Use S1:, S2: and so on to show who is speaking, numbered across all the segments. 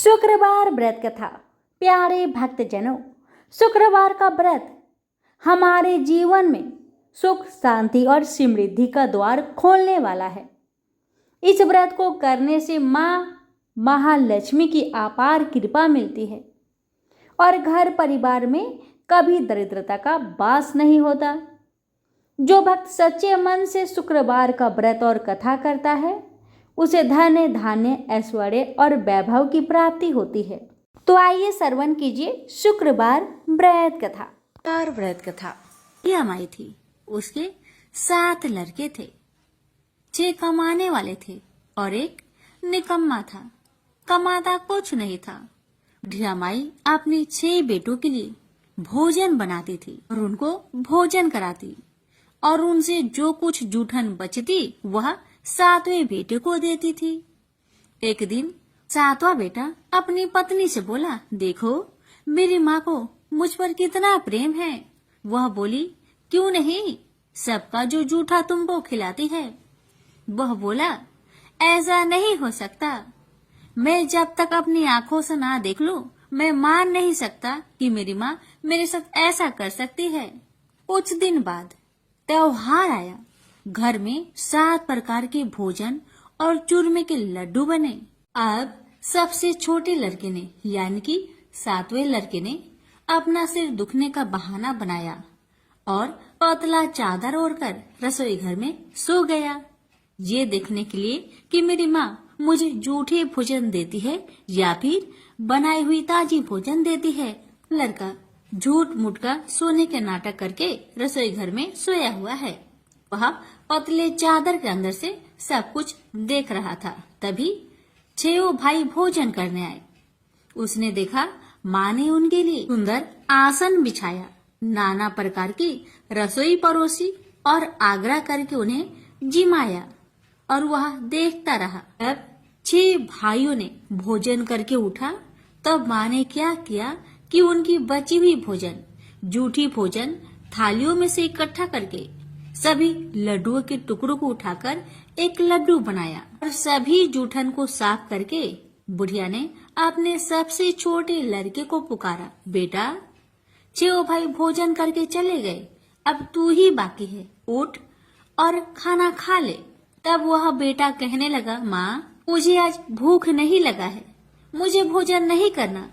S1: शुक्रवार व्रत कथा। प्यारे भक्तजनों, शुक्रवार का व्रत हमारे जीवन में सुख, शांति और समृद्धि का द्वार खोलने वाला है। इस व्रत को करने से माँ महालक्ष्मी की अपार कृपा मिलती है और घर परिवार में कभी दरिद्रता का वास नहीं होता। जो भक्त सच्चे मन से शुक्रवार का व्रत और कथा करता है उसे धन, धान्य, ऐश्वर्य और वैभव की प्राप्ति होती है। तो आइए श्रवण कीजिए शुक्रवार व्रत कथा।
S2: व्रत कथा। यह माई थी, उसके 7 लड़के थे। 6 कमाने वाले थे और एक निकम्मा था, कमाता कुछ नहीं था। बुढ़िया माई अपने 6 बेटों के लिए भोजन बनाती थी और उनको भोजन कराती और उनसे जो कुछ जूठन बचती वह 7वें बेटे को देती थी। एक दिन 7वां बेटा अपनी पत्नी से बोला, देखो मेरी माँ को मुझ पर कितना प्रेम है। वह बोली, क्यों नहीं, सबका जो जूठा तुमको खिलाती है। वह बोला, ऐसा नहीं हो सकता। मैं जब तक अपनी आंखों से ना देख लूं, मैं मान नहीं सकता कि मेरी माँ मेरे साथ ऐसा कर सकती है। कुछ दिन बाद त्योहार आया। घर में 7 प्रकार के भोजन और चूरमे के लड्डू बने। अब सबसे छोटे लड़के ने यानी कि 7वें लड़के ने अपना सिर दुखने का बहाना बनाया और पतला चादर ओढ़कर रसोई घर में सो गया, ये देखने के लिए कि मेरी माँ मुझे जूठे भोजन देती है या फिर बनाई हुई ताजी भोजन देती है। लड़का झूठ मूठ का सोने के नाटक करके रसोई घर में सोया हुआ है। वह पतले चादर के अंदर से सब कुछ देख रहा था। तभी 6 भाई भोजन करने आए। उसने देखा माँ ने उनके लिए सुंदर आसन बिछाया, नाना प्रकार की रसोई परोसी और आग्रह करके उन्हें जिमाया और वह देखता रहा। तब 6 भाइयों ने भोजन करके उठा। तब माँ ने क्या किया कि उनकी बची हुई भोजन, जूठी भोजन थालियों में से इकट्ठा करके सभी लड्डुओं के टुकड़ों को उठाकर एक लड्डू बनाया और सभी जूठन को साफ करके बुढ़िया ने अपने सबसे छोटे लड़के को पुकारा, बेटा 6 भाई भोजन करके चले गए, अब तू ही बाकी है, उठ और खाना खा ले। तब वह बेटा कहने लगा, माँ मुझे आज भूख नहीं लगा है, मुझे भोजन नहीं करना।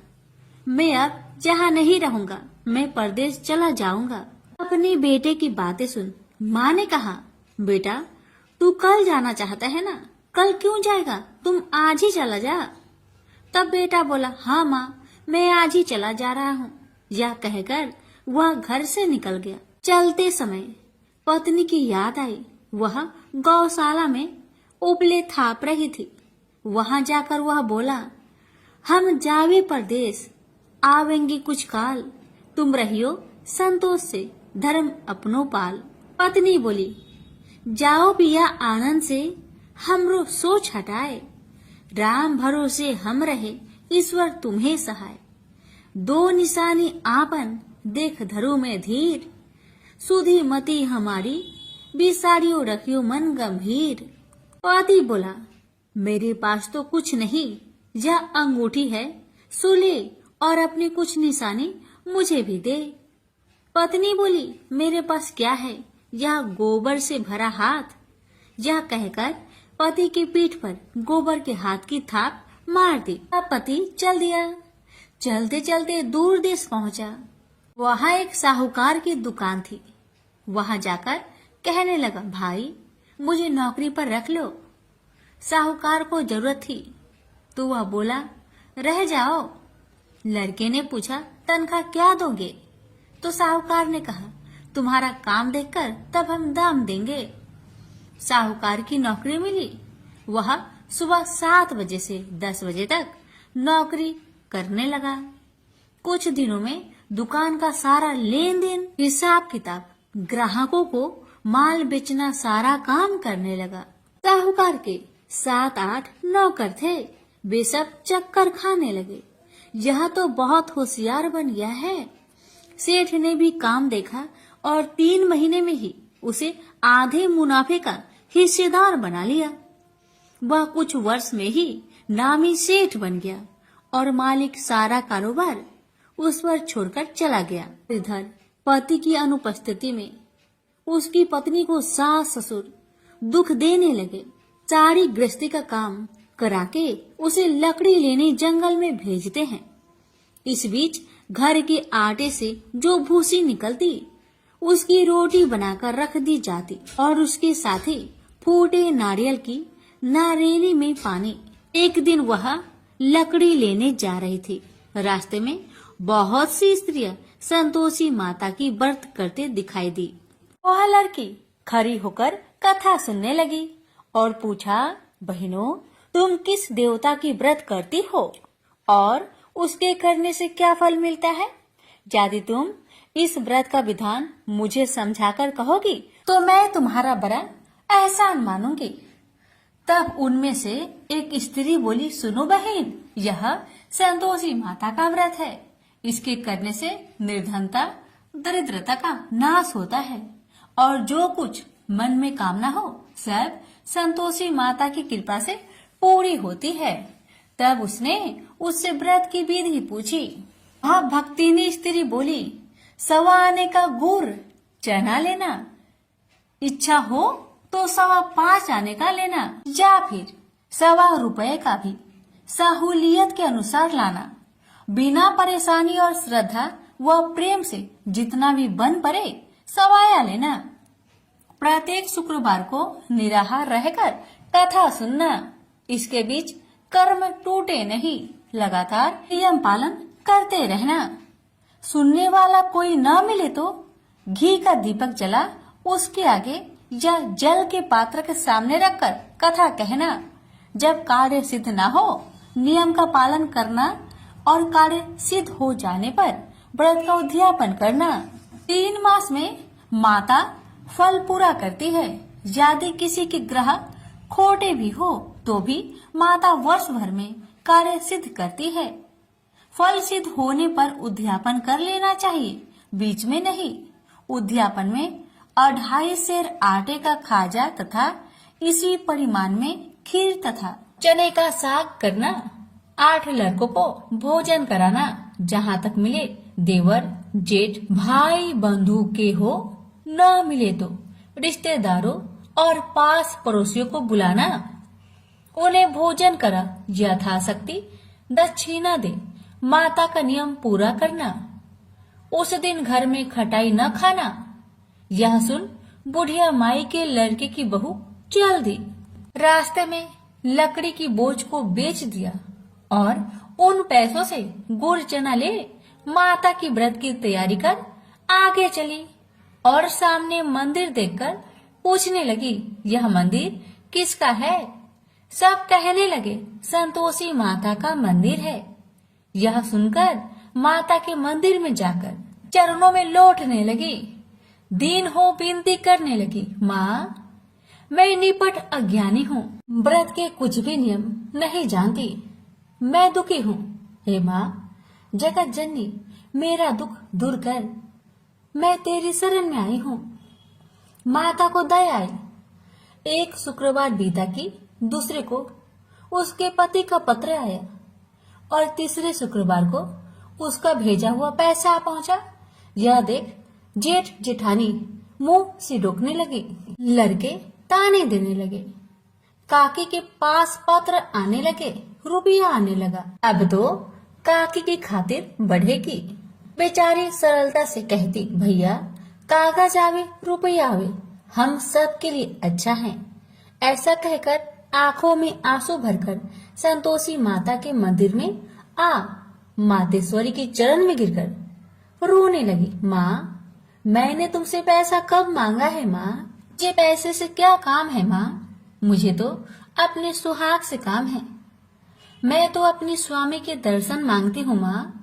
S2: मैं अब जहाँ नहीं रहूंगा, मैं परदेश चला जाऊंगा। अपने बेटे की बातें सुन माँ ने कहा, बेटा तू कल जाना चाहता है ना, कल क्यों जाएगा, तुम आज ही चला जा। तब बेटा बोला, हाँ माँ मैं आज ही चला जा रहा हूँ। यह कहकर वह घर से निकल गया। चलते समय पत्नी की याद आई। वह गौशाला में उपले थाप रही थी। वहां जाकर वह बोला, हम जावे परदेश, आवेंगे कुछ काल, तुम रहियो संतोष से, धर्म अपनो पाल। पत्नी बोली, जाओ पिया आनंद से, हमरो सोच हटाए, राम भरोसे हम रहे, ईश्वर तुम्हें सहाय। 2 निशानी आपन, देख धरो में धीर, सुधी मती हमारी, बिसारियो रखियो मन गंभीर। पति बोला, मेरे पास तो कुछ नहीं, यह अंगूठी है, सुले और अपनी कुछ निशानी मुझे भी दे। पत्नी बोली, मेरे पास क्या है, यह गोबर से भरा हाथ। यह कहकर पति की पीठ पर गोबर के हाथ की थाप मार दी। अब पति चल दिया। चलते चलते दूर देश पहुंचा। वहां एक साहूकार की दुकान थी। वहां जाकर कहने लगा, भाई मुझे नौकरी पर रख लो। साहूकार को जरूरत थी तो वह बोला, रह जाओ। लड़के ने पूछा, तनख्वाह क्या दोगे? तो साहूकार ने कहा, तुम्हारा काम देखकर तब हम दाम देंगे। साहूकार की नौकरी मिली। वह सुबह 7 बजे से 10 बजे तक नौकरी करने लगा। कुछ दिनों में दुकान का सारा लेन देन, हिसाब किताब, ग्राहकों को माल बेचना, सारा काम करने लगा। साहूकार के 7-8 नौकर थे। वे सब चक्कर खाने लगे। यह तो बहुत होशियार बन गया है। सेठ ने भी काम देखा और 3 महीने में ही उसे आधे मुनाफे का हिस्सेदार बना लिया। वह कुछ वर्ष में ही नामी सेठ बन गया और मालिक सारा कारोबार उस पर छोड़कर चला गया। इधर पति की अनुपस्थिति में उसकी पत्नी को सास ससुर दुख देने लगे। सारी गृहस्थी का काम करा के उसे लकड़ी लेने जंगल में भेजते हैं। इस बीच घर के आटे से जो भूसी निकलती उसकी रोटी बनाकर रख दी जाती और उसके साथ ही फूटे नारियल की नारेली में पानी। एक दिन वह लकड़ी लेने जा रही थी। रास्ते में बहुत सी स्त्रियां संतोषी माता की व्रत करते दिखाई दी। वह लड़की खड़ी होकर कथा सुनने लगी और पूछा, बहनों, तुम किस देवता की व्रत करती हो और उसके करने से क्या फल मिलता है? यदि तुम इस व्रत का विधान मुझे समझाकर कहोगी तो मैं तुम्हारा बड़ा एहसान मानूंगी। तब उनमें से एक स्त्री बोली, सुनो बहन, यह संतोषी माता का व्रत है। इसके करने से निर्धनता दरिद्रता का नाश होता है और जो कुछ मन में कामना हो सब संतोषी माता की कृपा से पूरी होती है। तब उसने उससे व्रत की विधि पूछी। भक्तिनी स्त्री बोली, 1.25 आने का गुड़ चना लेना, इच्छा हो तो 5.25 आने का लेना या फिर 1.25 रुपए का भी सहूलियत के अनुसार लाना। बिना परेशानी और श्रद्धा व प्रेम से जितना भी बन पड़े सवाया लेना। प्रत्येक शुक्रवार को निराहार रहकर कथा सुनना। इसके बीच कर्म टूटे नहीं, लगातार नियम पालन करते रहना। सुनने वाला कोई न मिले तो घी का दीपक जला उसके आगे या जल के पात्र के सामने रखकर कथा कहना। जब कार्य सिद्ध न हो नियम का पालन करना और कार्य सिद्ध हो जाने पर व्रत का उद्यापन करना। 3 मास में माता फल पूरा करती है। यदि किसी के ग्रह खोटे भी हो तो भी माता वर्ष भर में कार्य सिद्ध करती है। फल सिद्ध होने पर उद्यापन कर लेना चाहिए, बीच में नहीं। उद्यापन में 2.5 सेर आटे का खाजा तथा इसी परिमाण में खीर तथा चने का साग करना। 8 लड़कों को भोजन कराना। जहाँ तक मिले देवर जेठ भाई बंधु के हो, न मिले तो रिश्तेदारों और पास पड़ोसियों को बुलाना। उन्हें भोजन करा, यथाशक्ति दक्षिणा दे। माता का नियम पूरा करना। उस दिन घर में खटाई न खाना। यह सुन बुढ़िया माई के लड़के की बहू चल दी। रास्ते में लकड़ी की बोझ को बेच दिया और उन पैसों से गुड़ चना ले माता की व्रत की तैयारी कर आगे चली और सामने मंदिर देखकर पूछने लगी, यह मंदिर किसका है? सब कहने लगे, संतोषी माता का मंदिर है। यह सुनकर माता के मंदिर में जाकर चरणों में लौटने लगी। दीन हो विनती करने लगी, माँ, मैं निपट अज्ञानी हूँ, व्रत के कुछ भी नियम नहीं जानती, मैं दुखी हूँ। हे माँ, जगत जननी, मेरा दुख दूर कर, मैं तेरी शरण में आई हूँ। माता को दया आई। एक शुक्रवार बीता की दूसरे को उसके पति का पत्र आया और तीसरे शुक्रवार को उसका भेजा हुआ पैसा आ पहुंचा। यह देख जेठ जेठानी मुंह से रोकने लगी। लड़के ताने देने लगे। काकी के पास पत्र आने लगे, रुपया आने लगा। अब तो काकी की खातिर बढ़ेगी। बेचारी सरलता से कहती, भैया कागज आवे रुपया आवे, हम सब के लिए अच्छा है। ऐसा कहकर आंखों में आंसू भरकर संतोषी माता के मंदिर में आ मातेश्वरी के चरण में गिरकर रोने लगी। माँ, मैंने तुमसे पैसा कब मांगा है माँ? ये पैसे से क्या काम है माँ? मुझे तो अपने सुहाग से काम है। मैं तो अपने स्वामी के दर्शन मांगती हूँ माँ।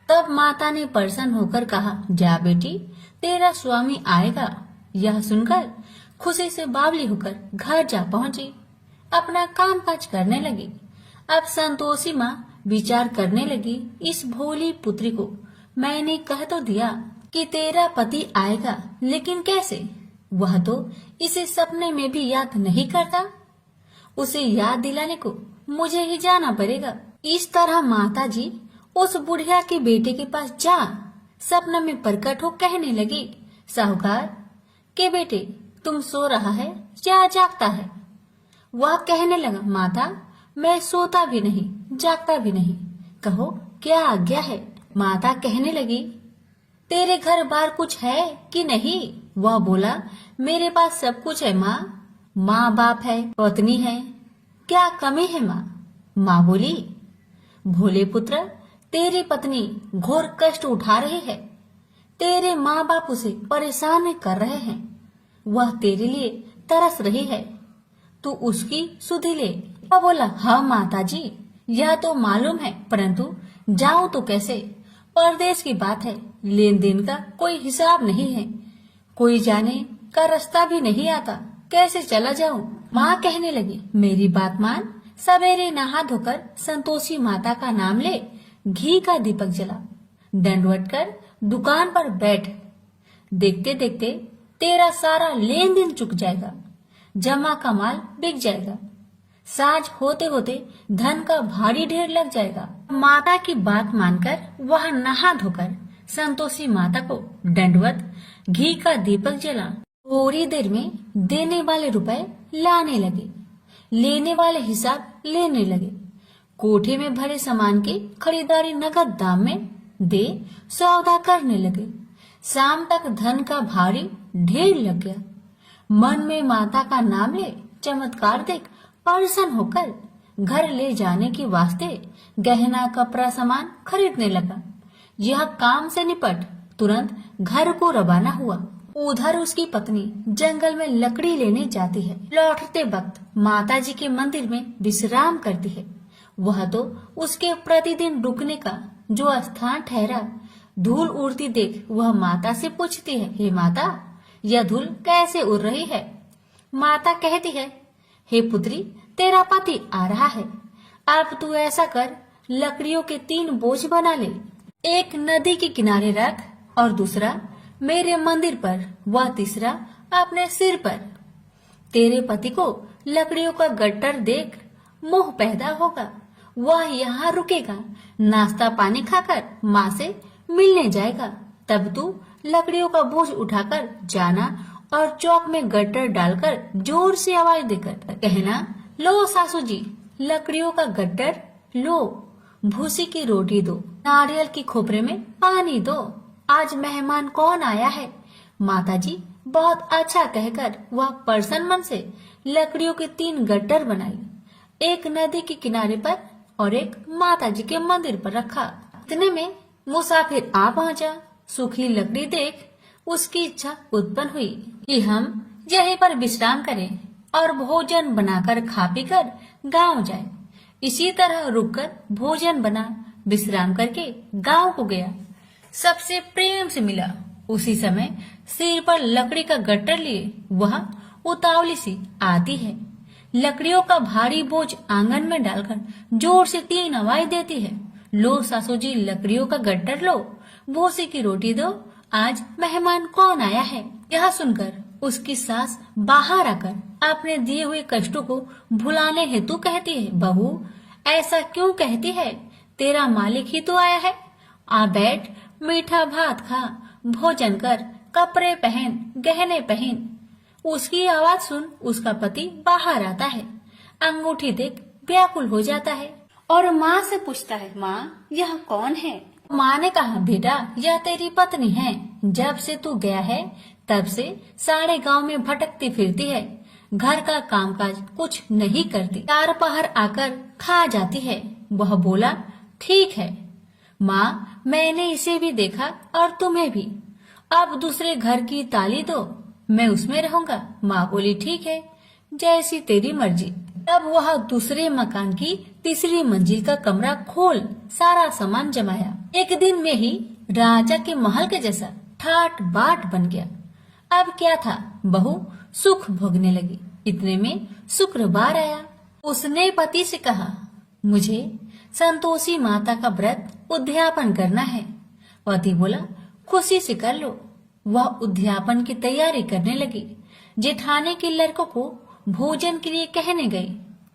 S2: तब माता ने प्रसन्न होकर कहा, जा बेटी, तेरा स्वामी आएगा। यह सुनकर खुशी से बावली होकर घर जा पहुंची। अपना काम काज करने लगी। अब संतोषी माँ विचार करने लगी, इस भोली पुत्री को मैंने कह तो दिया कि तेरा पति आएगा, लेकिन कैसे? वह तो इसे सपने में भी याद नहीं करता। उसे याद दिलाने को मुझे ही जाना पड़ेगा। इस तरह माता जी उस बुढ़िया के बेटे के पास जा सपने में प्रकट हो कहने लगी, साहूकार के बेटे तुम सो रहा है या जागता है? वह कहने लगा, माता मैं सोता भी नहीं जागता भी नहीं, कहो क्या आज्ञा है? माता कहने लगी, तेरे घर बार कुछ है कि नहीं? वह बोला, मेरे पास सब कुछ है माँ, माँ बाप है, पत्नी है, क्या कमी है माँ? माँ बोली, भोले पुत्र तेरी पत्नी घोर कष्ट उठा रही है, तेरे माँ बाप उसे परेशान कर रहे हैं, वह तेरे लिए तरस रही है, तू उसकी सुधि ले। वह बोला, हाँ माता जी यह तो मालूम है, परंतु जाऊं तो कैसे? परदेश की बात है, लेन देन का कोई हिसाब नहीं है, कोई जाने का रास्ता भी नहीं आता, कैसे चला जाऊं? माँ कहने लगी, मेरी बात मान, सवेरे नहा धोकर संतोषी माता का नाम ले, घी का दीपक जला, दंडवत कर दुकान पर बैठ, देखते देखते तेरा सारा लेन देन चुक जाएगा, जमा का माल बिक जाएगा, साज होते होते धन का भारी ढेर लग जाएगा। माता की बात मानकर वह नहा धोकर संतोषी माता को दंडवत घी का दीपक जला, थोड़ी देर में देने वाले रुपए लाने लगे, लेने वाले हिसाब लेने लगे, कोठे में भरे सामान की खरीदारी नगद दाम में दे सौदा करने लगे। शाम तक धन का भारी ढेर लग गया। मन में माता का नाम ले चमत्कार देख प्रसन्न होकर घर ले जाने के वास्ते गहना कपड़ा सामान खरीदने लगा। यह काम से निपट तुरंत घर को रवाना हुआ। उधर उसकी पत्नी जंगल में लकड़ी लेने जाती है। लौटते वक्त माता जी के मंदिर में विश्राम करती है। वह तो उसके प्रतिदिन रुकने का जो स्थान ठहरा। धूल उड़ती देख वह माता से पूछती है, हे माता यह धूल कैसे उड़ रही है? माता कहती है, हे पुत्री तेरा पति आ रहा है, अब तू ऐसा कर लकड़ियों के 3 बोझ बना ले, एक नदी के किनारे रख और दूसरा मेरे मंदिर पर व तीसरा अपने सिर पर। तेरे पति को लकड़ियों का गट्टर देख मोह पैदा होगा, वह यहाँ रुकेगा, नाश्ता पानी खाकर माँ से मिलने जाएगा, तब तू लकड़ियों का बोझ उठाकर जाना और चौक में गट्टर डालकर जोर से आवाज देकर कहना, लो सासू जी लकड़ियों का गट्टर लो, भूसी की रोटी दो, नारियल की खोपरे में पानी दो, आज मेहमान कौन आया है? माताजी बहुत अच्छा कहकर वह प्रसन्न मन से लकड़ियों के 3 गट्टर बनाई, एक नदी के किनारे पर और एक माताजी के मंदिर पर रखा। इतने में मुसाफिर आ पहुंचा। सूखी लकड़ी देख उसकी इच्छा उत्पन्न हुई कि हम यहीं पर विश्राम करें और भोजन बनाकर खा पी कर गाँव जाए। इसी तरह रुककर भोजन बना विश्राम करके गाँव को गया। सबसे प्रेम से मिला। उसी समय सिर पर लकड़ी का गट्टर लिए वह उतावली सी आती है। लकड़ियों का भारी बोझ आंगन में डालकर जोर से 3 आवाज देती है, लो सासू जी लकड़ियों का गट्टर लो, भूसी की रोटी दो, आज मेहमान कौन आया है? यह सुनकर उसकी सास बाहर आकर अपने दिए हुए कष्टों को भुलाने हेतु कहती है, बहू ऐसा क्यों कहती है? तेरा मालिक ही तो आया है, आ बैठ, मीठा भात खा, भोजन कर, कपड़े पहन, गहने पहन। उसकी आवाज सुन उसका पति बाहर आता है। अंगूठी देख व्याकुल हो जाता है और माँ से पूछता है, माँ यह कौन है? माँ ने कहा, बेटा यह तेरी पत्नी है, जब से तू गया है तब से सारे गांव में भटकती फिरती है, घर का कामकाज कुछ नहीं करती, 4 पहर आकर खा जाती है। वह बोला, ठीक है माँ, मैंने इसे भी देखा और तुम्हें भी, अब दूसरे घर की ताली दो, मैं उसमें रहूंगा। माँ बोली, ठीक है जैसी तेरी मर्जी। तब वह दूसरे मकान की 3री मंजिल का कमरा खोल सारा सामान जमाया। एक दिन में ही राजा के महल के जैसा ठाट बाट बन गया। अब क्या था, बहू सुख भोगने लगी। इतने में शुक्रवार आया। उसने पति से कहा, मुझे संतोषी माता का व्रत उद्यापन करना है। पति बोला, खुशी से कर लो। वह उद्यापन की तैयारी करने लगी। जेठानी के लड़कों को भोजन के लिए कहने गई।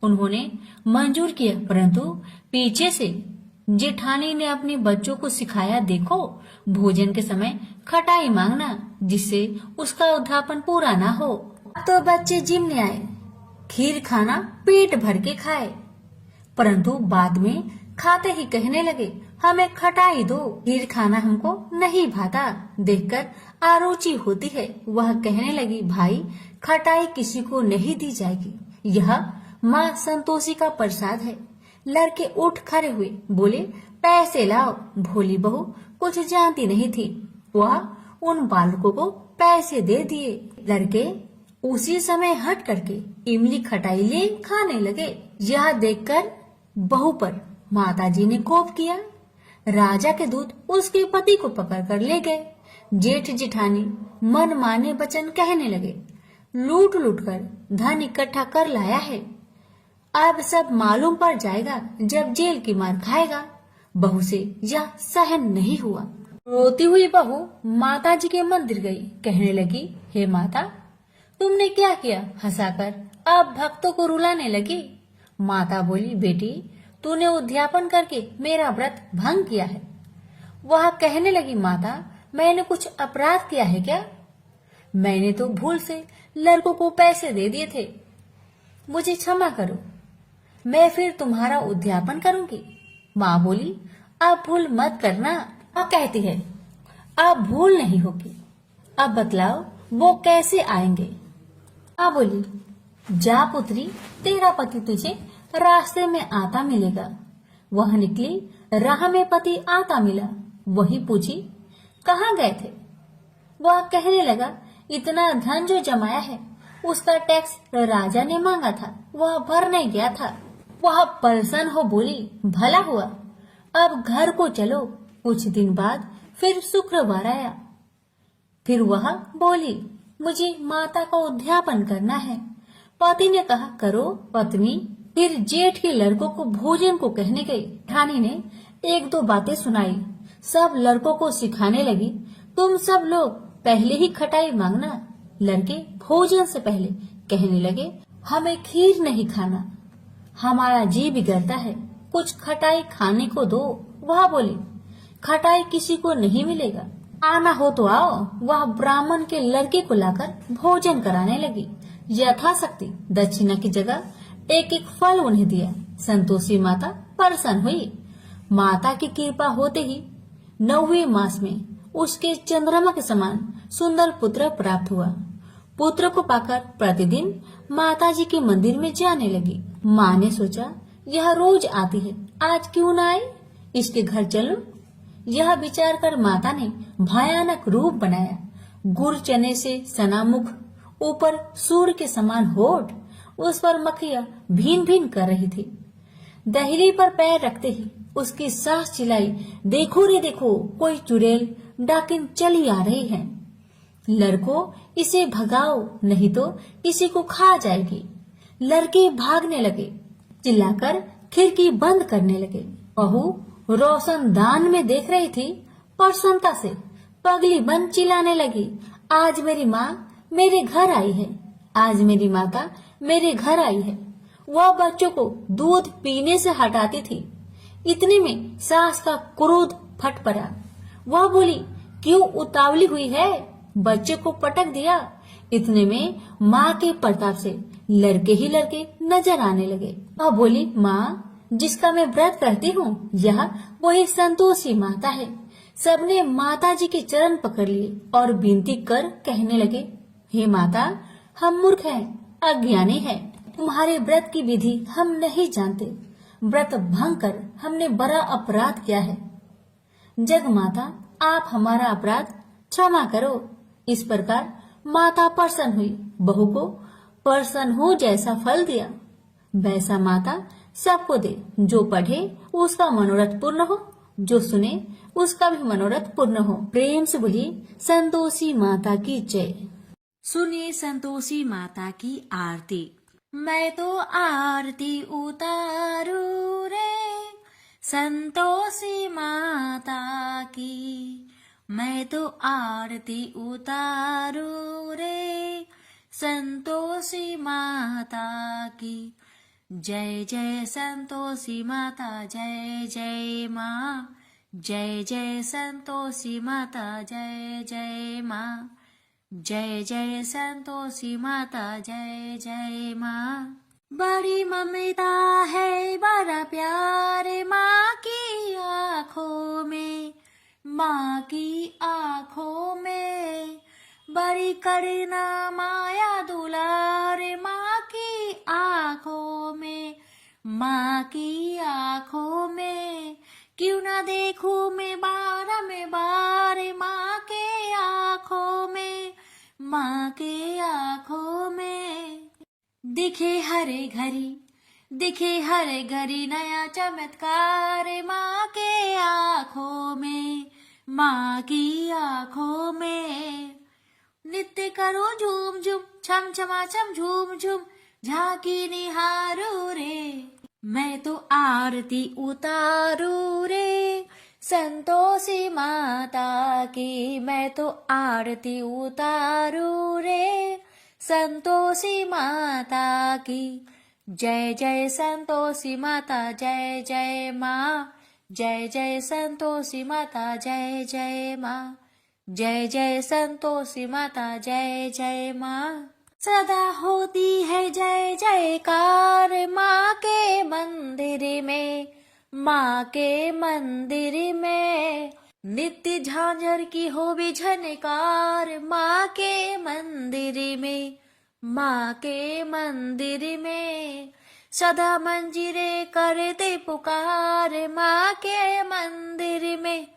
S2: उन्होंने मंजूर किया, परंतु पीछे से जेठानी ने अपने बच्चों को सिखाया, देखो भोजन के समय खटाई मांगना, जिससे उसका उद्यापन पूरा ना हो। तो बच्चे जिमने आए, खीर खाना पेट भर के खाए, परंतु बाद में खाते ही कहने लगे, हमें खटाई दो, खीर खाना हमको नहीं भाता। देखकर आरुचि होती है। वह कहने लगी, भाई खटाई किसी को नहीं दी जाएगी, यह माँ संतोषी का प्रसाद है। लड़के उठ खड़े हुए, बोले, पैसे लाओ। भोली बहू कुछ जानती नहीं थी, वह उन बालकों को पैसे दे दिए। लड़के उसी समय हट करके इमली खटाई ले खाने लगे। यह देखकर बहू पर माताजी ने कोप किया। राजा के दूत उसके पति को पकड़कर ले गए। जेठ जेठानी मन माने वचन कहने लगे, लूट लूट कर धन इकट्ठा कर लाया है, अब सब मालूम पड़ जाएगा जब जेल की मार खाएगा। बहू से यह सहन नहीं हुआ। रोती हुई बहू माताजी के मंदिर गई, कहने लगी, हे माता, तुमने क्या किया? हंसाकर अब भक्तों को रुलाने लगी। माता बोली, बेटी तूने उद्यापन करके मेरा व्रत भंग किया है। वह कहने लगी, माता मैंने कुछ अपराध किया है क्या? मैंने तो भूल से लड़कों को पैसे दे दिए थे, मुझे क्षमा करो, मैं फिर तुम्हारा उद्यापन करूंगी। माँ बोली, अब भूल मत करना। माँ कहती है, अब भूल नहीं होगी, अब बतलाओ वो कैसे आएंगे? माँ बोली, जा पुत्री, तेरा पति तुझे रास्ते में आता मिलेगा। वह निकली, राह में पति आता मिला। वही पूछी, कहाँ गए थे? वह कहने लगा, इतना धन जो जमाया है उसका टैक्स राजा ने मांगा था, वह भरने गया था। वह परेशान हो बोली, भला हुआ, अब घर को चलो। कुछ दिन बाद फिर शुक्रवार आया। फिर वह बोली, मुझे माता का उद्यापन करना है। पति ने कहा, करो। पत्नी फिर जेठ के लड़कों को भोजन को कहने गई। ठानी ने एक दो बातें सुनाई, सब लड़कों को सिखाने लगी, तुम सब लोग पहले ही खटाई मांगना। लड़के भोजन से पहले कहने लगे, हमें खीर नहीं खाना, हमारा जी बिगड़ता है, कुछ खटाई खाने को दो। वह बोली, खटाई किसी को नहीं मिलेगा, आना हो तो आओ। वह ब्राह्मण के लड़के को लाकर भोजन कराने लगी। यथाशक्ति दक्षिणा की जगह एक एक फल उन्हें दिया। संतोषी माता प्रसन्न हुई। माता की कृपा होते ही 9वें मास में उसके चंद्रमा के समान सुंदर पुत्र प्राप्त हुआ। पुत्र को पाकर प्रतिदिन माताजी के मंदिर में जाने लगी। माँ ने सोचा, यह रोज आती है, आज क्यों न आए, इसके घर चलो। यह विचार कर माता ने भयानक रूप बनाया। गुड़ चने से सना मुख, ऊपर सूर्य के समान होठ, उस पर मक्खियां भीन भीन कर रही थी। दहली पर पैर रखते ही उसकी सास चिल्लाई, देखो रे देखो, कोई चुड़ैल डाकिन चली आ रही है, लड़को इसे भगाओ नहीं तो किसी को खा जाएगी। लड़के भागने लगे, चिल्लाकर खिड़की बंद करने लगे। बहू रोशनदान में देख रही थी, प्रसन्नता से पगली बन चिल्लाने लगी, आज मेरी माँ मेरे घर आई है, आज मेरी माता मेरे घर आई है। वह बच्चों को दूध पीने से हटाती थी। इतने में सास का क्रोध फट पड़ा। वह बोली, क्यों उतावली हुई है, बच्चे को पटक दिया। इतने में माँ के प्रताप से लड़के ही लड़के नजर आने लगे। वह बोली, माँ जिसका मैं व्रत करती हूँ, यह वही संतोषी माता है। सबने माता जी के चरण पकड़ लिए और विनती कर कहने लगे, हे माता, हम मूर्ख हैं, अज्ञानी हैं, तुम्हारे व्रत की विधि हम नहीं जानते, व्रत भंग कर हमने बड़ा अपराध किया है। जग माता, आप हमारा अपराध क्षमा करो। इस प्रकार माता प्रसन्न हुई। बहू को प्रसन्न हो जैसा फल दिया, वैसा माता सबको दे। जो पढ़े उसका मनोरथ पूर्ण हो, जो सुने उसका भी मनोरथ पूर्ण हो। प्रेम से बोलिए संतोषी माता की जय।
S1: सुनिए संतोषी माता की आरती। मैं तो आरती उतारू रे संतोषी माता की, मैं तो आरती उतारू रे संतोषी माता की।
S2: जय जय संतोषी माता जय जय माँ, जय जय संतोषी माता जय जय माँ, जय जय संतोषी माता जय जय माँ। बड़ी ममता है बड़ा प्यार माँ की आँखों में, माँ की आँखों में। बड़ी करुणा माया दुलार माँ की आँखों में, माँ की आँखों में। क्यों ना देखूं मैं बार में बार माँ के आँखों में, माँ के आँखों में। दिखे हरे घड़ी, दिखे हरे घड़ी नया चमत्कार माँ के आँखों में, माँ की आँखों में। नित्य करो झूम झूम छम छमा छम झूम झूम, झांकी निहारो रे, मैं तो आरती उतारू रे, संतोषी माता की मैं तो आरती उतारू रे, संतोषी माता की। जय जय संतोषी माता जय जय माँ, जय जय संतोषी माता जय जय माँ, जय जय संतोषी माता जय जय माँ। सदा होती है जय जयकार माँ के मंदिर में, माँ के मंदिर में। नित्य झांझर की हो भी झनकार माँ के मंदिर में, माँ के मंदिर में। सदा मंजीरे करते पुकार माँ के मंदिर में,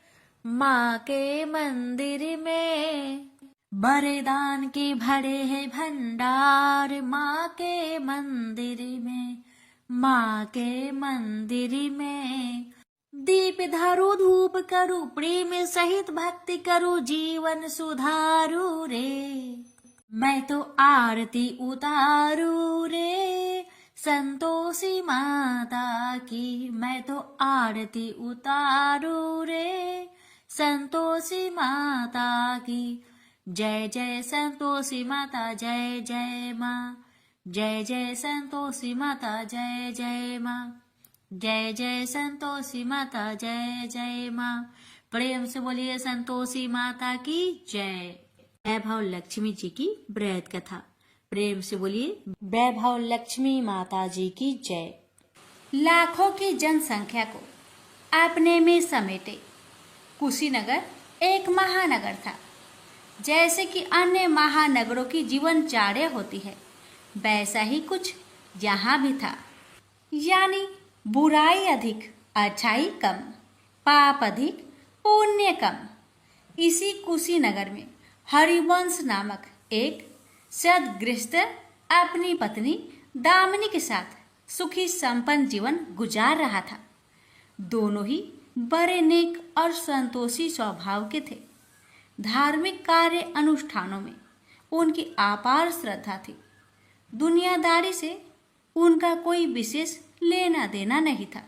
S2: माँ के मंदिर में। वरदान के भरे हैं भंडार माँ के मंदिर में, माँ के मंदिर में। दीप धरो धूप करो प्रेम सहित भक्ति करो जीवन सुधारू रे, मैं तो आरती उतारू रे, संतोषी माता की मैं तो आरती उतारू रे, संतोषी माता की। जय जय संतोषी माता जय जय माँ, जय जय संतोषी माता जय जय माँ, जय जय संतोषी माता जय जय माँ। प्रेम से बोलिए संतोषी माता की जय। वैभव लक्ष्मी जी की बृहद कथा। प्रेम से बोलिए वैभव लक्ष्मी माता जी की जय।
S1: लाखों की जनसंख्या को अपने में समेटे कुशीनगर एक महानगर था। जैसे कि अन्य महानगरों की जीवनचर्या होती है, वैसा ही कुछ यहाँ भी था। यानी बुराई अधिक, अच्छाई कम, पाप अधिक, पुण्य कम। इसी कुशीनगर में हरिवंश नामक एक सद्गृहस्थ अपनी पत्नी दामिनी के साथ सुखी संपन्न जीवन गुजार रहा था। दोनों ही बड़े नेक और संतोषी स्वभाव के थे। धार्मिक कार्य अनुष्ठानों में उनकी अपार श्रद्धा थी। दुनियादारी से उनका कोई विशेष लेना देना नहीं था।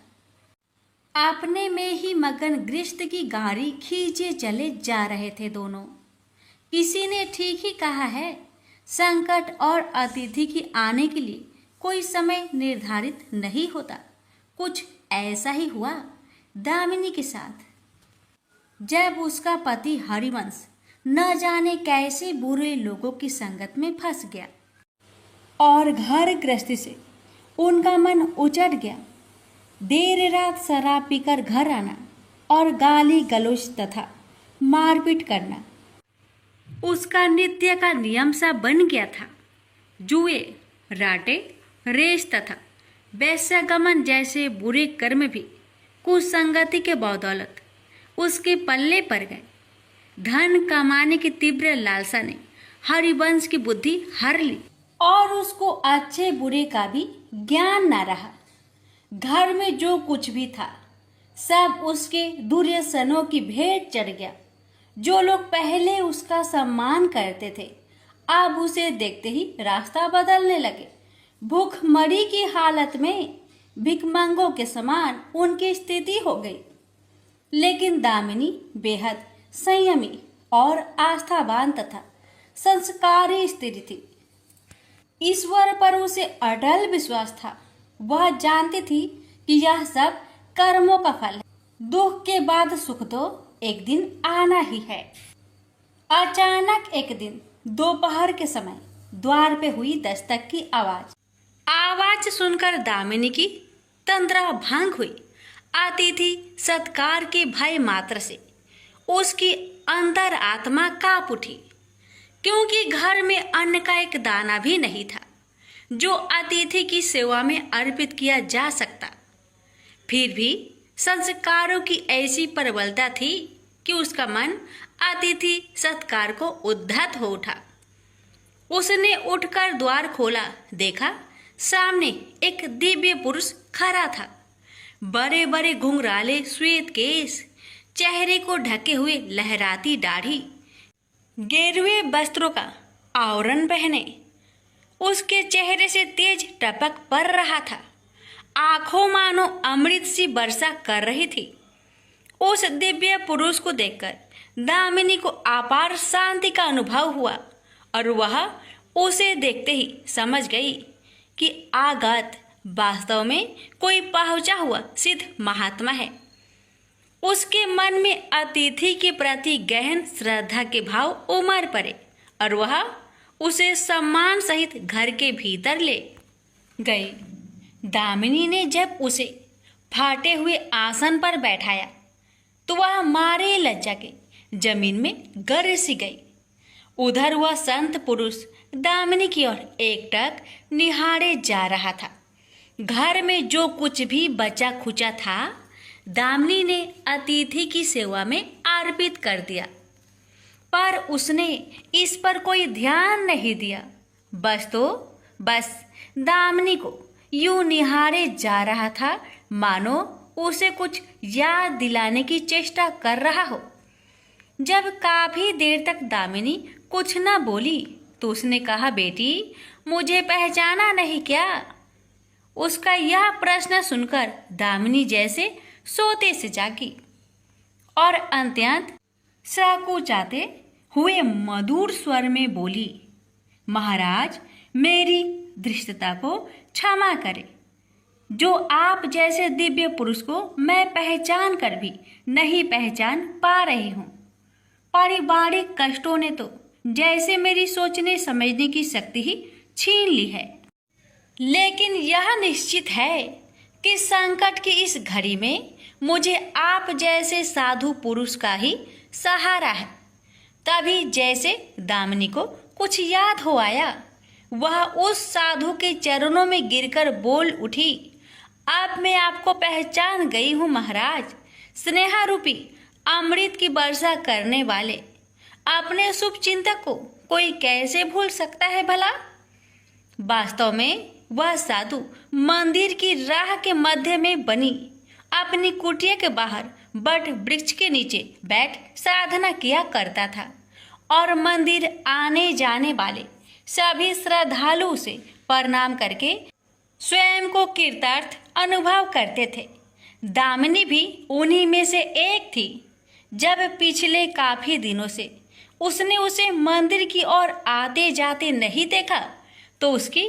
S1: अपने में ही मगन गृहस्थ की गाड़ी खींचे चले जा रहे थे दोनों। किसी ने ठीक ही कहा है, संकट और अतिथि की आने के लिए कोई समय निर्धारित नहीं होता। कुछ ऐसा ही हुआ दामिनी के साथ। जब उसका पति हरिवंश न जाने कैसे बुरे लोगों की संगत में फंस गया और घर गृहस्थी से उनका मन उचट गया। देर रात शराब पीकर घर आना और गाली गलौज तथा मारपीट करना उसका नित्य का नियम सा बन गया था। जुए, राटे, रेस तथा वैश्यगमन जैसे बुरे कर्म भी कुसंगति के बदौलत उसके पल्ले पड़ गए। धन कमाने की तीव्र लालसा ने हरिवंश की बुद्धि हर ली और उसको अच्छे बुरे का भी ज्ञान न रहा। घर में जो कुछ भी था सब उसके दुर्व्यसनों की भेंट चढ़ गया। जो लोग पहले उसका सम्मान करते थे अब उसे देखते ही रास्ता बदलने लगे। भूखमरी की हालत में भिखमंगों के समान उनकी स्थिति हो गई। लेकिन दामिनी बेहद संयमी और आस्थावान तथा संस्कारी स्त्री थी। ईश्वर पर उसे अटल विश्वास था।
S2: वह जानती थी कि यह सब कर्मों का फल है। दुख के बाद सुख तो एक दिन आना ही है। अचानक एक दिन दोपहर के समय द्वार पे हुई दस्तक की आवाज सुनकर दामिनी की तंद्रा भंग हुई। अतिथि सत्कार के भय मात्र से उसकी अंतर आत्मा कांप उठी, क्योंकि घर में अन्न का एक दाना भी नहीं था जो अतिथि की सेवा में अर्पित किया जा सकता। फिर भी संस्कारों की ऐसी प्रबलता थी कि उसका मन अतिथि सत्कार को उद्धत हो उठा। उसने उठकर द्वार खोला, देखा सामने एक दिव्य पुरुष खड़ा था। बड़े बड़े घुंघराले श्वेत केश, चेहरे को ढके हुए लहराती दाढ़ी, गेरुए वस्त्रों का आवरण पहने उसके चेहरे से तेज टपक पड़ रहा था। आंखों मानो अमृत सी वर्षा कर रही थी। उस दिव्य पुरुष को देखकर दामिनी को अपार शांति का अनुभव हुआ और वह उसे देखते ही समझ गई कि आगत वास्तव में कोई पहुंचा हुआ सिद्ध महात्मा है। उसके मन में अतिथि के प्रति गहन श्रद्धा के भाव उमड़ पड़े और वह उसे सम्मान सहित घर के भीतर ले गई। दामिनी ने जब उसे फाटे हुए आसन पर बैठाया तो वह मारे लज्जा के जमीन में गिर सी गई। उधर वह संत पुरुष दामिनी की ओर एकटक निहारे जा रहा था। घर में जो कुछ भी बचा खुचा था दामिनी ने अतिथि की सेवा में अर्पित कर दिया, पर उसने इस पर कोई ध्यान नहीं दिया। बस दामिनी को यूं निहारे जा रहा था मानो उसे कुछ याद दिलाने की चेष्टा कर रहा हो। जब काफी देर तक दामिनी कुछ न बोली तो उसने कहा, बेटी मुझे पहचाना नहीं क्या? उसका यह प्रश्न सुनकर दामिनी जैसे सोते से जागी और अत्यंत संकुचाते हुए मधुर स्वर में बोली, महाराज मेरी धृष्टता को क्षमा करें। जो आप जैसे दिव्य पुरुष को मैं पहचान कर भी नहीं पहचान पा रही हूँ। पारिवारिक कष्टों ने तो जैसे मेरी सोचने समझने की शक्ति ही छीन ली है। लेकिन यह निश्चित है कि संकट की इस घड़ी में मुझे आप जैसे साधु पुरुष का ही सहारा है। तभी जैसे दामिनी को कुछ याद हो आया, वह उस साधु के चरणों में गिरकर बोल उठी, अब मैं आपको पहचान गई हूँ महाराज। स्नेहा रूपी अमृत की वर्षा करने वाले अपने शुभ चिंतक को कोई कैसे भूल सकता है भला? वास्तव में वह साधु मंदिर की राह के मध्य में बनी अपनी कुटिया के बाहर बट वृक्ष के नीचे बैठ साधना किया करता था और मंदिर आने जाने वाले सभी श्रद्धालु से प्रणाम करके स्वयं को कृतार्थ अनुभव करते थे। दामिनी भी उन्हीं में से एक थी। जब पिछले काफी दिनों से उसने उसे मंदिर की ओर आते जाते नहीं देखा तो उसकी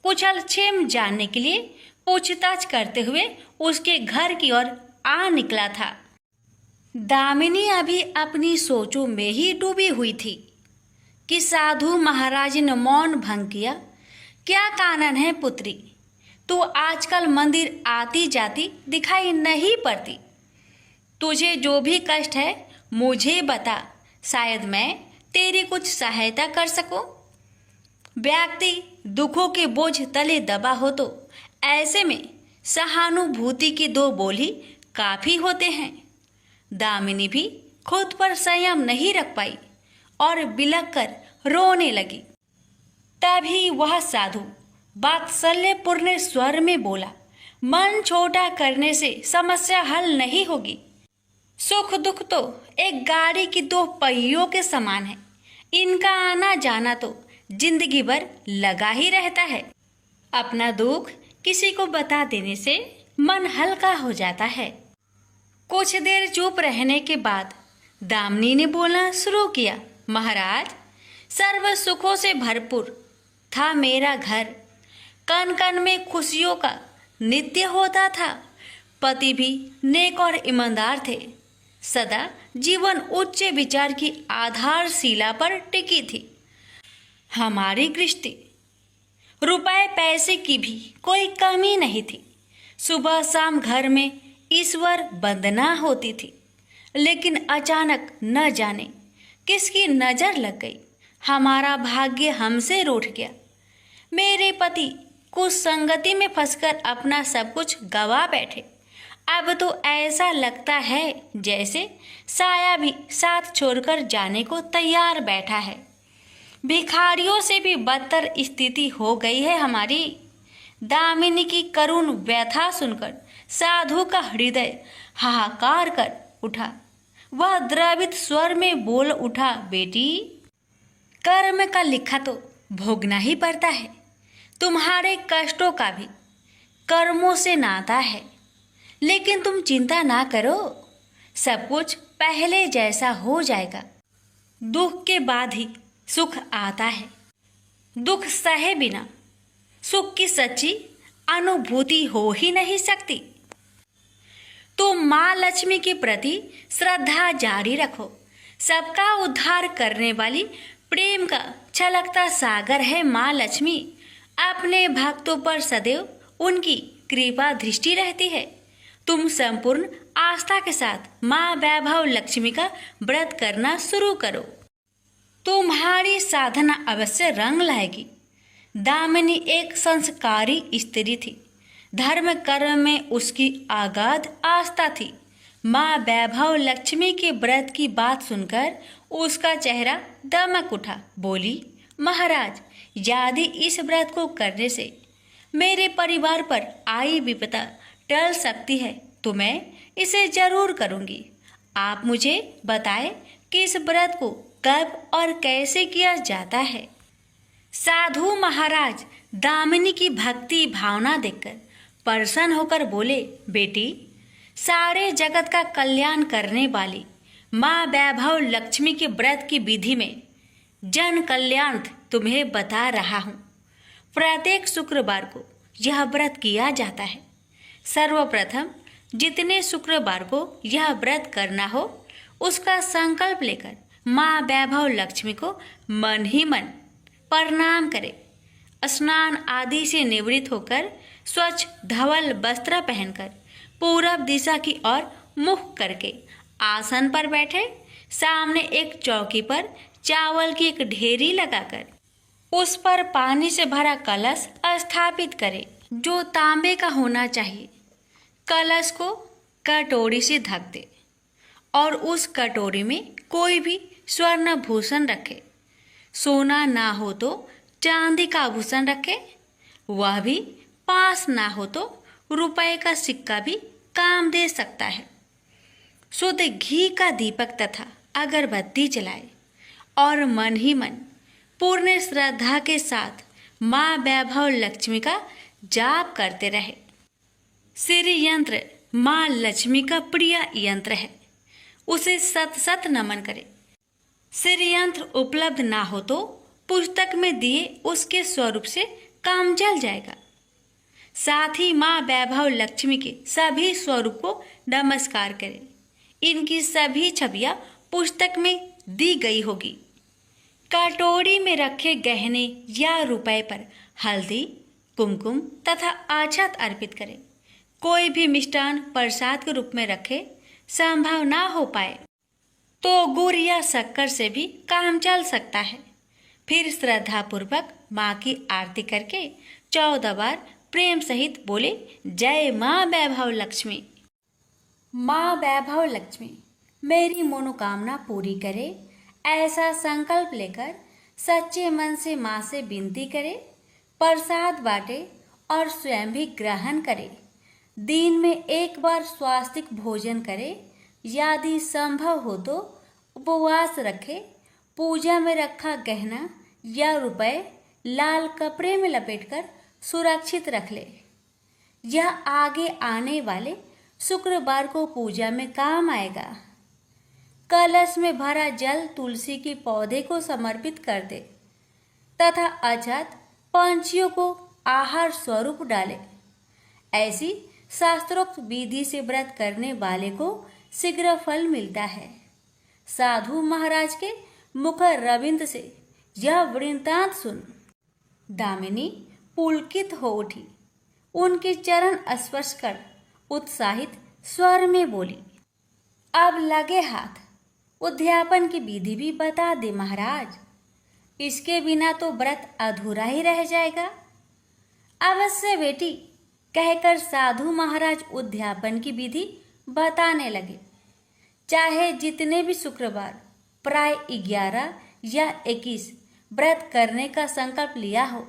S2: कुशल क्षेम जानने के लिए पूछताछ करते हुए उसके घर की ओर आ निकला था। दामिनी अभी अपनी सोचों में ही डूबी हुई थी कि साधु महाराज ने मौन भंग किया। क्या कारण है पुत्री, तू आजकल मंदिर आती जाती दिखाई नहीं पड़ती। तुझे जो भी कष्ट है मुझे बता, शायद मैं तेरी कुछ सहायता कर सकूं। व्यक्ति दुखों के बोझ तले दबा हो तो ऐसे में सहानुभूति के दो बोल ही काफी होते हैं। दामिनी भी खुद पर संयम नहीं रख पाई और बिलख कर रोने लगी। तभी वह साधु वात्सल्यपूर्ण स्वर में बोला, मन छोटा करने से समस्या हल नहीं होगी। सुख दुख तो एक गाड़ी की दो पहियों के समान है। इनका आना जाना तो जिंदगी भर लगा ही रहता है। अपना दुख किसी को बता देने से मन हल्का हो जाता है। कुछ देर चुप रहने के बाद दामिनी ने बोलना शुरू किया, महाराज सर्व सुखों से भरपूर था मेरा घर। कन कन में खुशियों का
S1: नित्य होता था। पति भी नेक और ईमानदार थे। सदा जीवन उच्च विचार की आधारशिला पर टिकी थी। हमारी गृहस्थी रुपए पैसे की भी कोई कमी नहीं थी। सुबह शाम घर में ईश्वर वंदना होती थी। लेकिन अचानक न जाने किसकी नजर लग गई, हमारा भाग्य हमसे रूठ गया। मेरे पति कुछ संगति में फंसकर अपना सब कुछ गवा बैठे। अब तो ऐसा लगता है जैसे साया भी साथ छोड़कर जाने को तैयार बैठा है। भिखारियों से भी बदतर स्थिति हो गई है हमारी। दामिनी की करुण व्यथा सुनकर साधु का हृदय हाहाकार कर उठा। वह द्रवित स्वर में बोल उठा, बेटी, कर्म का लिखा तो भोगना ही पड़ता है। तुम्हारे कष्टों का भी कर्मों से नाता है। लेकिन तुम चिंता ना करो, सब कुछ पहले जैसा हो जाएगा। दुख के बाद ही सुख आता है। दुख सहे बिना सुख की सच्ची अनुभूति हो ही नहीं सकती। तो माँ लक्ष्मी के प्रति श्रद्धा जारी रखो। सबका उद्धार करने वाली प्रेम का छलकता सागर है माँ लक्ष्मी। अपने भक्तों पर सदैव उनकी कृपा दृष्टि रहती है। तुम संपूर्ण आस्था के साथ माँ वैभव लक्ष्मी का व्रत करना शुरू करो। तुम्हारी साधना अवश्य रंग लाएगी। दामिनी एक संस्कारी स्त्री थी। धर्म कर्म में उसकी अगाध आस्था थी। माँ वैभव लक्ष्मी के व्रत की बात सुनकर उसका चेहरा दमक उठा। बोली, महाराज, यदि इस व्रत को करने से मेरे परिवार पर आई विपदा टल सकती है तो मैं इसे जरूर करूंगी। आप मुझे बताएं कि इस व्रत को कब और कैसे किया जाता है। साधु महाराज दामिनी की भक्ति भावना देखकर प्रसन्न होकर बोले, बेटी, सारे जगत का कल्याण करने वाली माँ वैभव लक्ष्मी के व्रत की विधि में जन कल्याण तुम्हें बता रहा हूँ। प्रत्येक शुक्रवार को यह व्रत किया जाता है। सर्वप्रथम जितने शुक्रवार को यह व्रत करना हो उसका संकल्प लेकर माँ वैभव लक्ष्मी को मन ही मन प्रणाम करें। स्नान आदि से निवृत्त होकर स्वच्छ धवल वस्त्र पहनकर पूरब दिशा की ओर मुख करके आसन पर बैठे। सामने एक चौकी पर चावल की एक ढेरी लगाकर उस पर पानी से भरा कलश स्थापित करें, जो तांबे का होना चाहिए। कलश को कटोरी से ढक दे और उस कटोरी में कोई भी स्वर्ण भूषण रखे। सोना ना हो तो चांदी का आभूषण रखे। वह भी पास ना हो तो रुपए का सिक्का भी काम दे सकता है। शुद्ध घी का दीपक तथा अगरबत्ती जलाए और मन ही मन पूर्ण श्रद्धा के साथ माँ वैभव लक्ष्मी का जाप करते रहे। श्री यंत्र माँ लक्ष्मी का प्रिय यंत्र है, उसे सत सत नमन करे। श्री यंत्र उपलब्ध ना हो तो पुस्तक में दिए उसके स्वरूप से काम चल जाएगा। साथ ही माँ वैभव लक्ष्मी के सभी स्वरूप को नमस्कार करें। इनकी सभी छवियां पुस्तक में दी गई होगी। कटोरी में रखे गहने या रुपए पर हल्दी, कुमकुम तथा अक्षत अर्पित करें। कोई भी मिष्टान प्रसाद के रूप में रखे। संभव ना हो पाए तो गुड़ या शक्कर से भी काम चल सकता है। फिर श्रद्धापूर्वक माँ की आरती करके 14 बार प्रेम सहित बोले, जय माँ वैभव लक्ष्मी। माँ वैभव लक्ष्मी मेरी मनोकामना पूरी करे, ऐसा संकल्प लेकर सच्चे मन से माँ से विनती करे। प्रसाद बांटे और स्वयं भी ग्रहण करे। दिन में एक बार स्वास्तिक भोजन करे। यदि संभव हो तो उपवास रखे। पूजा में रखा गहना या रुपए लाल कपड़े में लपेटकर सुरक्षित रख ले। यह आगे आने वाले शुक्रवार को पूजा में काम आएगा। कलश में भरा जल तुलसी के पौधे को समर्पित कर दे तथा अक्षत पंछियों को आहार स्वरूप डाले।
S2: ऐसी शास्त्रोक्त विधि से व्रत करने वाले को शीघ्र फल मिलता है। साधु महाराज के मुख रविंद से यह वृत्तांत सुन दामिनी पुलकित हो उठी। उनके चरण स्पर्श कर उत्साहित स्वर में बोली, अब लगे हाथ, उद्यापन की विधि भी बता दे महाराज, इसके बिना तो व्रत अधूरा ही रह जाएगा। अवश्य बेटी, कहकर साधु महाराज उद्यापन की विधि बताने लगे। चाहे जितने भी शुक्रवार प्राय 11 या 21 व्रत करने का संकल्प लिया हो,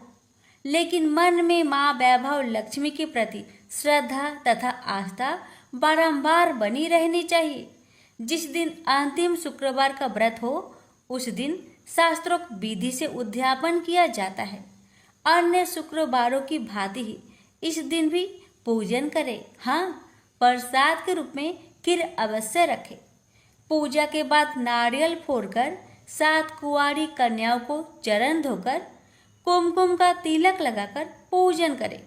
S2: लेकिन मन में माँ वैभव लक्ष्मी के प्रति श्रद्धा तथा आस्था बारंबार बनी रहनी चाहिए। जिस दिन अंतिम शुक्रवार का व्रत हो, उस दिन शास्त्रोक्त विधि से उद्यापन किया जाता है। अन्य शुक्रवारों की भांति ही इस दिन भी पूजन करें। हाँ, प्रसाद के रूप में खीर अवश्य रखें। पूजा के बाद नारियल फोड़कर 7 कुंवारी कन्याओं को चरण धोकर कुमकुम का तिलक लगाकर पूजन करें।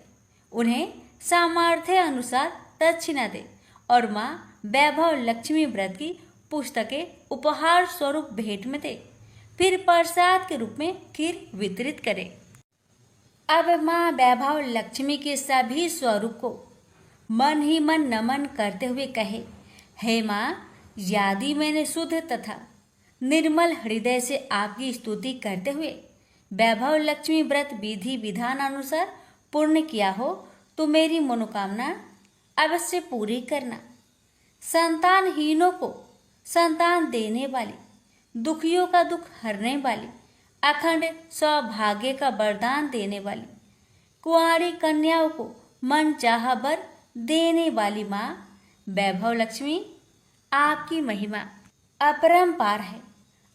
S2: उन्हें सामर्थ्य अनुसार दक्षिणा दें और माँ वैभव लक्ष्मी व्रत की पुस्तकें उपहार स्वरूप भेंट में दें। फिर प्रसाद के रूप में खीर वितरित करें। अब माँ वैभव लक्ष्मी के सभी स्वरूप को मन ही मन नमन करते हुए कहे, हे माँ, यदि मैंने शुद्ध तथा निर्मल हृदय से आपकी स्तुति करते हुए वैभव लक्ष्मी व्रत विधि विधान अनुसार पूर्ण किया हो, तो मेरी मनोकामना अवश्य पूरी करना। संतानहीनों को संतान देने वाली, दुखियों का दुख हरने वाली, अखंड सौभाग्य का वरदान देने वाली, कुंवारी कन्याओं को मन चाहा वर देने वाली माँ वैभव लक्ष्मी, आपकी महिमा अपरंपार है।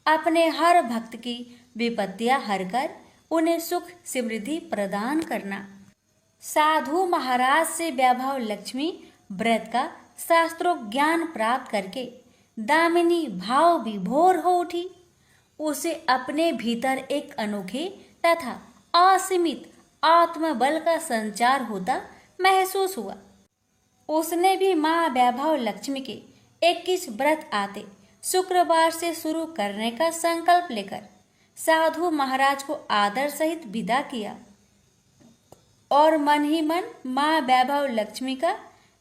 S2: अपने हर भक्त की विपत्तियां हरकर उन्हें सुख समृद्धि प्रदान करना। साधु महाराज से वैभव लक्ष्मी व्रत का शास्त्रों ज्ञान प्राप्त करके दामिनी भाव विभोर हो उठी। उसे अपने भीतर एक अनोखे तथा असीमित आत्मबल का संचार होता महसूस हुआ। उसने भी माँ वैभव लक्ष्मी के 21 व्रत आते शुक्रवार से शुरू करने का संकल्प लेकर साधु महाराज को आदर सहित विदा किया और मन ही मन माँ वैभव लक्ष्मी का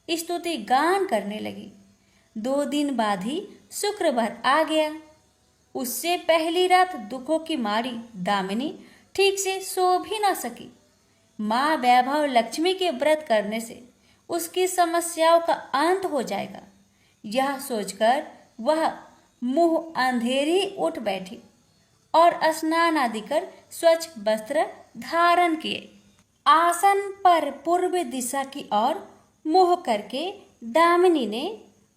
S2: स्तुति गान करने लगी। 2 दिन बाद ही शुक्रवार आ गया। उससे पहली रात दुखों की मारी दामिनी ठीक से सो भी न सकी। माँ वैभव लक्ष्मी के व्रत करने से उसकी समस्याओं का अंत हो जाएगा, यह सोचकर वह मुंह अंधेरी उठ बैठी और स्नान आदि कर स्वच्छ वस्त्र धारण किए। आसन पर पूर्व दिशा की ओर मुंह करके दामिनी ने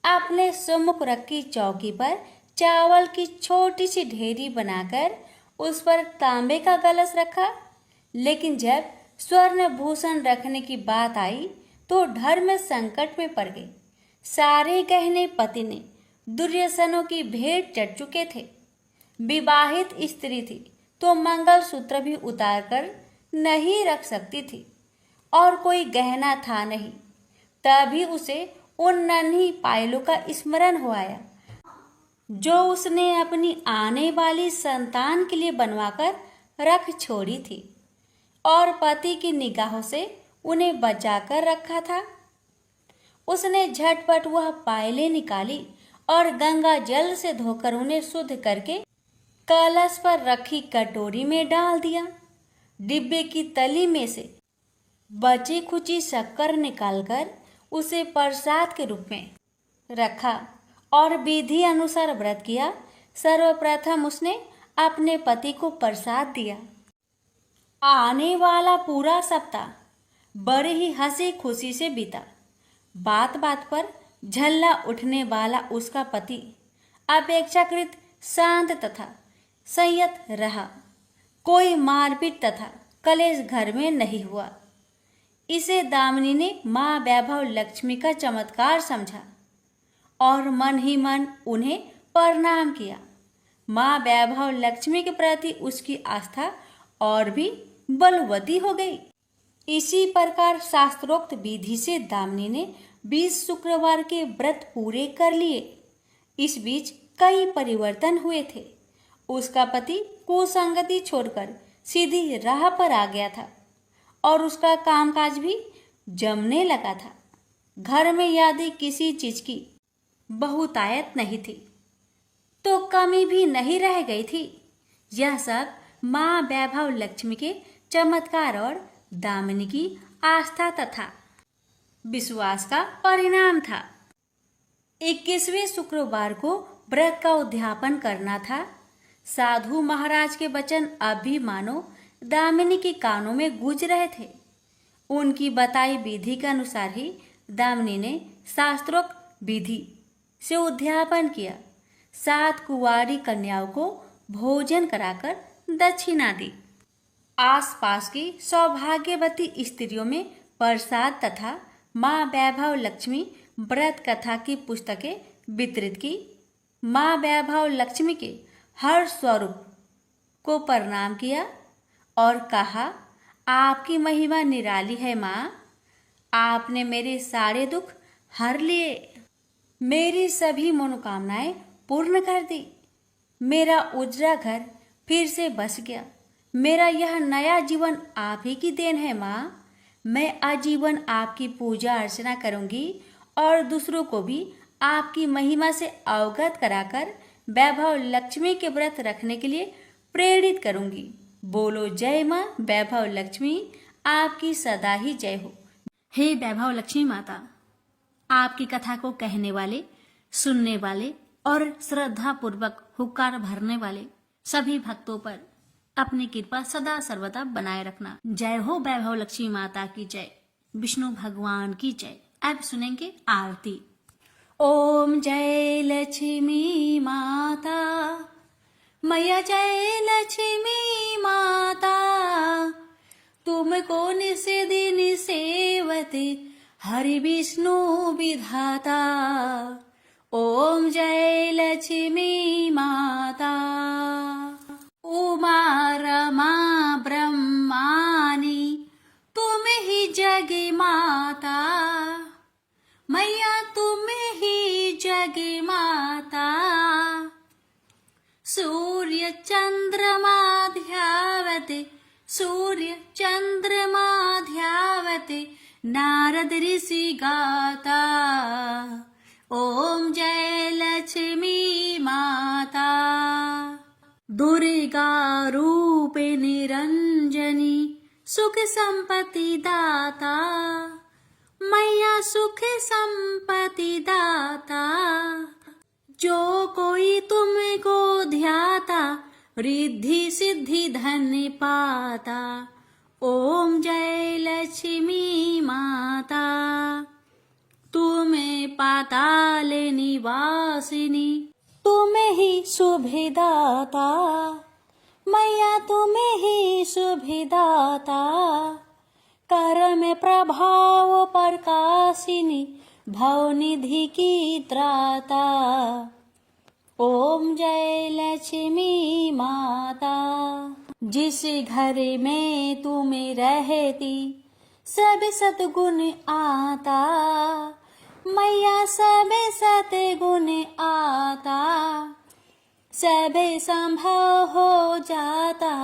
S2: अपने सम्मुख रखी चौकी पर चावल की छोटी सी ढेरी बनाकर उस पर तांबे का कलश रखा। लेकिन जब स्वर्ण भूषण रखने की बात आई तो धर्म संकट में पड़ गई। सारे गहने पति ने दुर्योधनों की भेंट चढ़ चुके थे। विवाहित स्त्री थी तो मंगलसूत्र भी उतारकर नहीं रख सकती थी और कोई गहना था नहीं। तभी उसे उन नन्ही पायलों का स्मरण हो आया जो उसने अपनी आने वाली संतान के लिए बनवाकर रख छोड़ी थी और पति की निगाहों से उन्हें बचाकर रखा था। उसने झटपट वह पायलें निकाली और गंगा जल से धोकर उन्हें शुद्ध करके कलश पर रखी कटोरी में डाल दिया। डिब्बे की तली में से बची खुची शक्कर निकालकर उसे प्रसाद के रूप में रखा और विधि अनुसार व्रत किया। सर्वप्रथम उसने अपने पति को प्रसाद दिया। आने वाला पूरा सप्ताह बड़े ही हंसी खुशी से बीता। बात बात पर झल्ला उठने वाला उसका पति अपेक्षाकृत शांत तथा संयत रहा। कोई मारपीट तथा कलेश घर में नहीं हुआ। इसे दामिनी ने माँ वैभव लक्ष्मी का चमत्कार समझा और मन ही मन उन्हें प्रणाम किया। माँ वैभव लक्ष्मी के प्रति उसकी आस्था और भी बलवती हो गई।
S1: इसी प्रकार शास्त्रोक्त विधि से दामिनी ने 20 शुक्रवार के व्रत पूरे कर लिए। इस बीच कई परिवर्तन हुए थे। उसका पति कुसंगति छोड़कर सीधी राह पर आ गया था और उसका कामकाज भी जमने लगा था। घर में यदि किसी चीज की बहुतायत नहीं थी तो कमी भी नहीं रह गई थी। यह सब माँ वैभव लक्ष्मी के चमत्कार और दामिनी की आस्था तथा विश्वास का परिणाम था। 21वें शुक्रवार को व्रत का उद्यापन करना था। साधु महाराज के वचन अब भी मानो दामिनी के कानों में गूंज रहे थे। उनकी बताई विधि के अनुसार ही दामिनी ने शास्त्रोक्त विधि से उद्यापन किया। 7 कुंवारी कन्याओं को भोजन कराकर दक्षिणा दी। आसपास की सौभाग्यवती स्त्रियों में प्रसाद तथा माँ वैभव लक्ष्मी व्रत कथा की पुस्तकें वितरित की। माँ वैभव लक्ष्मी के हर स्वरूप को प्रणाम किया और कहा, आपकी महिमा निराली है माँ। आपने मेरे सारे दुख हर लिए, मेरी सभी मनोकामनाएं पूर्ण कर दी। मेरा उजरा घर फिर से बस गया। मेरा यह नया जीवन आप ही की देन है माँ। मैं आजीवन आपकी पूजा अर्चना करूंगी और दूसरों को भी आपकी महिमा से अवगत कराकर वैभव लक्ष्मी के व्रत रखने के लिए प्रेरित करूंगी। बोलो जय माँ वैभव लक्ष्मी, आपकी सदा ही जय हो।
S2: हे वैभव लक्ष्मी माता, आपकी कथा को कहने वाले, सुनने वाले और श्रद्धा पूर्वक हुक्कार भरने वाले सभी भक्तों पर अपनी कृपा सदा सर्वदा बनाए रखना। जय हो वैभव लक्ष्मी माता की जय, विष्णु भगवान की जय। अब सुनेंगे आरती।
S1: ओम जय लक्ष्मी माता, मैया जय लक्ष्मी माता, तुमको निषेध सेवते हरि विष्णु विधाता। ओम जय लक्ष्मी माता, उमा रमा ब्रह्मानी तुम ही जग माता, मैया तुम ही जग माता। सूर्य चंद्रमा ध्यावते, सूर्य चंद्रमा ध्यावते, नारद ऋषि गाता। ओम जय लक्ष्मी माता, दुर्गा रूप निरंजनी सुख संपत्ति दाता, मैया सुख संपत्ति दाता। जो कोई तुमको ध्याता, रिद्धि सिद्धि धन पाता। ओम जय लक्ष्मी माता, तुम्हें पाताल निवासिनी, तुम्हें ही शुभदाता, मैया तुम्हें ही शुभदाता। कर्म प्रभाव प्रकाशिनी, भवनिधि की त्राता। ओम जय लक्ष्मी माता, जिस घर में तुम रहती सब सद्गुण आता, मैया सब सद्गुण आता। सब संभव हो जाता,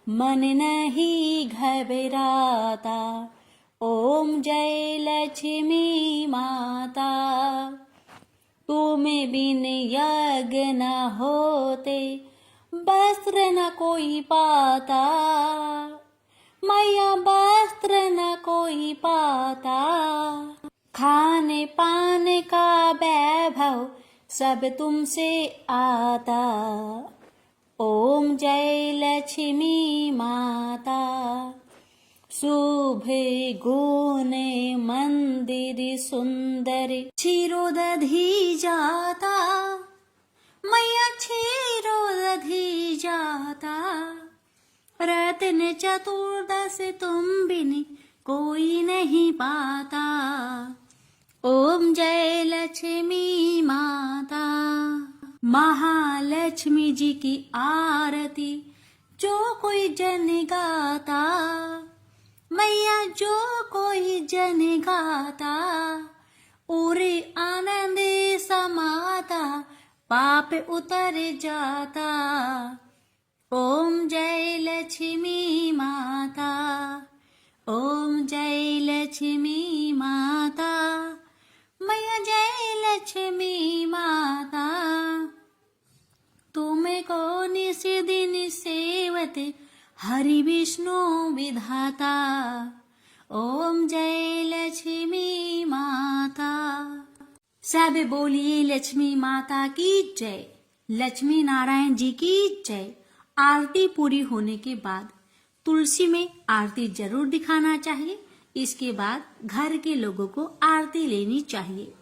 S1: मन नहीं घबराता। ओम जय लक्ष्मी माता, तुम बिन यज्ञ न होते, वस्त्र न कोई पाता, मैया वस्त्र न कोई पाता। खाने पाने का वैभव सब तुमसे आता। ओम जय लक्ष्मी माता, शुभ गुण मंदिर सुंदर क्षीरोदधि जाता, मैया क्षीरोदधि जाता। रत्न चतुर्दश तुम बिन कोई नहीं पाता। ओम जय लक्ष्मी माता, महालक्ष्मी जी की आरती जो कोई जन गाता,
S2: मैया जो कोई जन गाता, उरे आनंदे समाता, पाप उतर जाता। ओम जय लक्ष्मी माता, ओम जय लक्ष्मी माता, मैया जय लक्ष्मी माता। तुम्हें को निस दिन सेवते, हरि विष्णु विधाता। ओम जय लक्ष्मी माता। सब बोलिए लक्ष्मी माता की जय, लक्ष्मी नारायण जी की जय। आरती पूरी होने के बाद तुलसी में आरती जरूर दिखाना चाहिए। इसके बाद घर के लोगों को आरती लेनी चाहिए।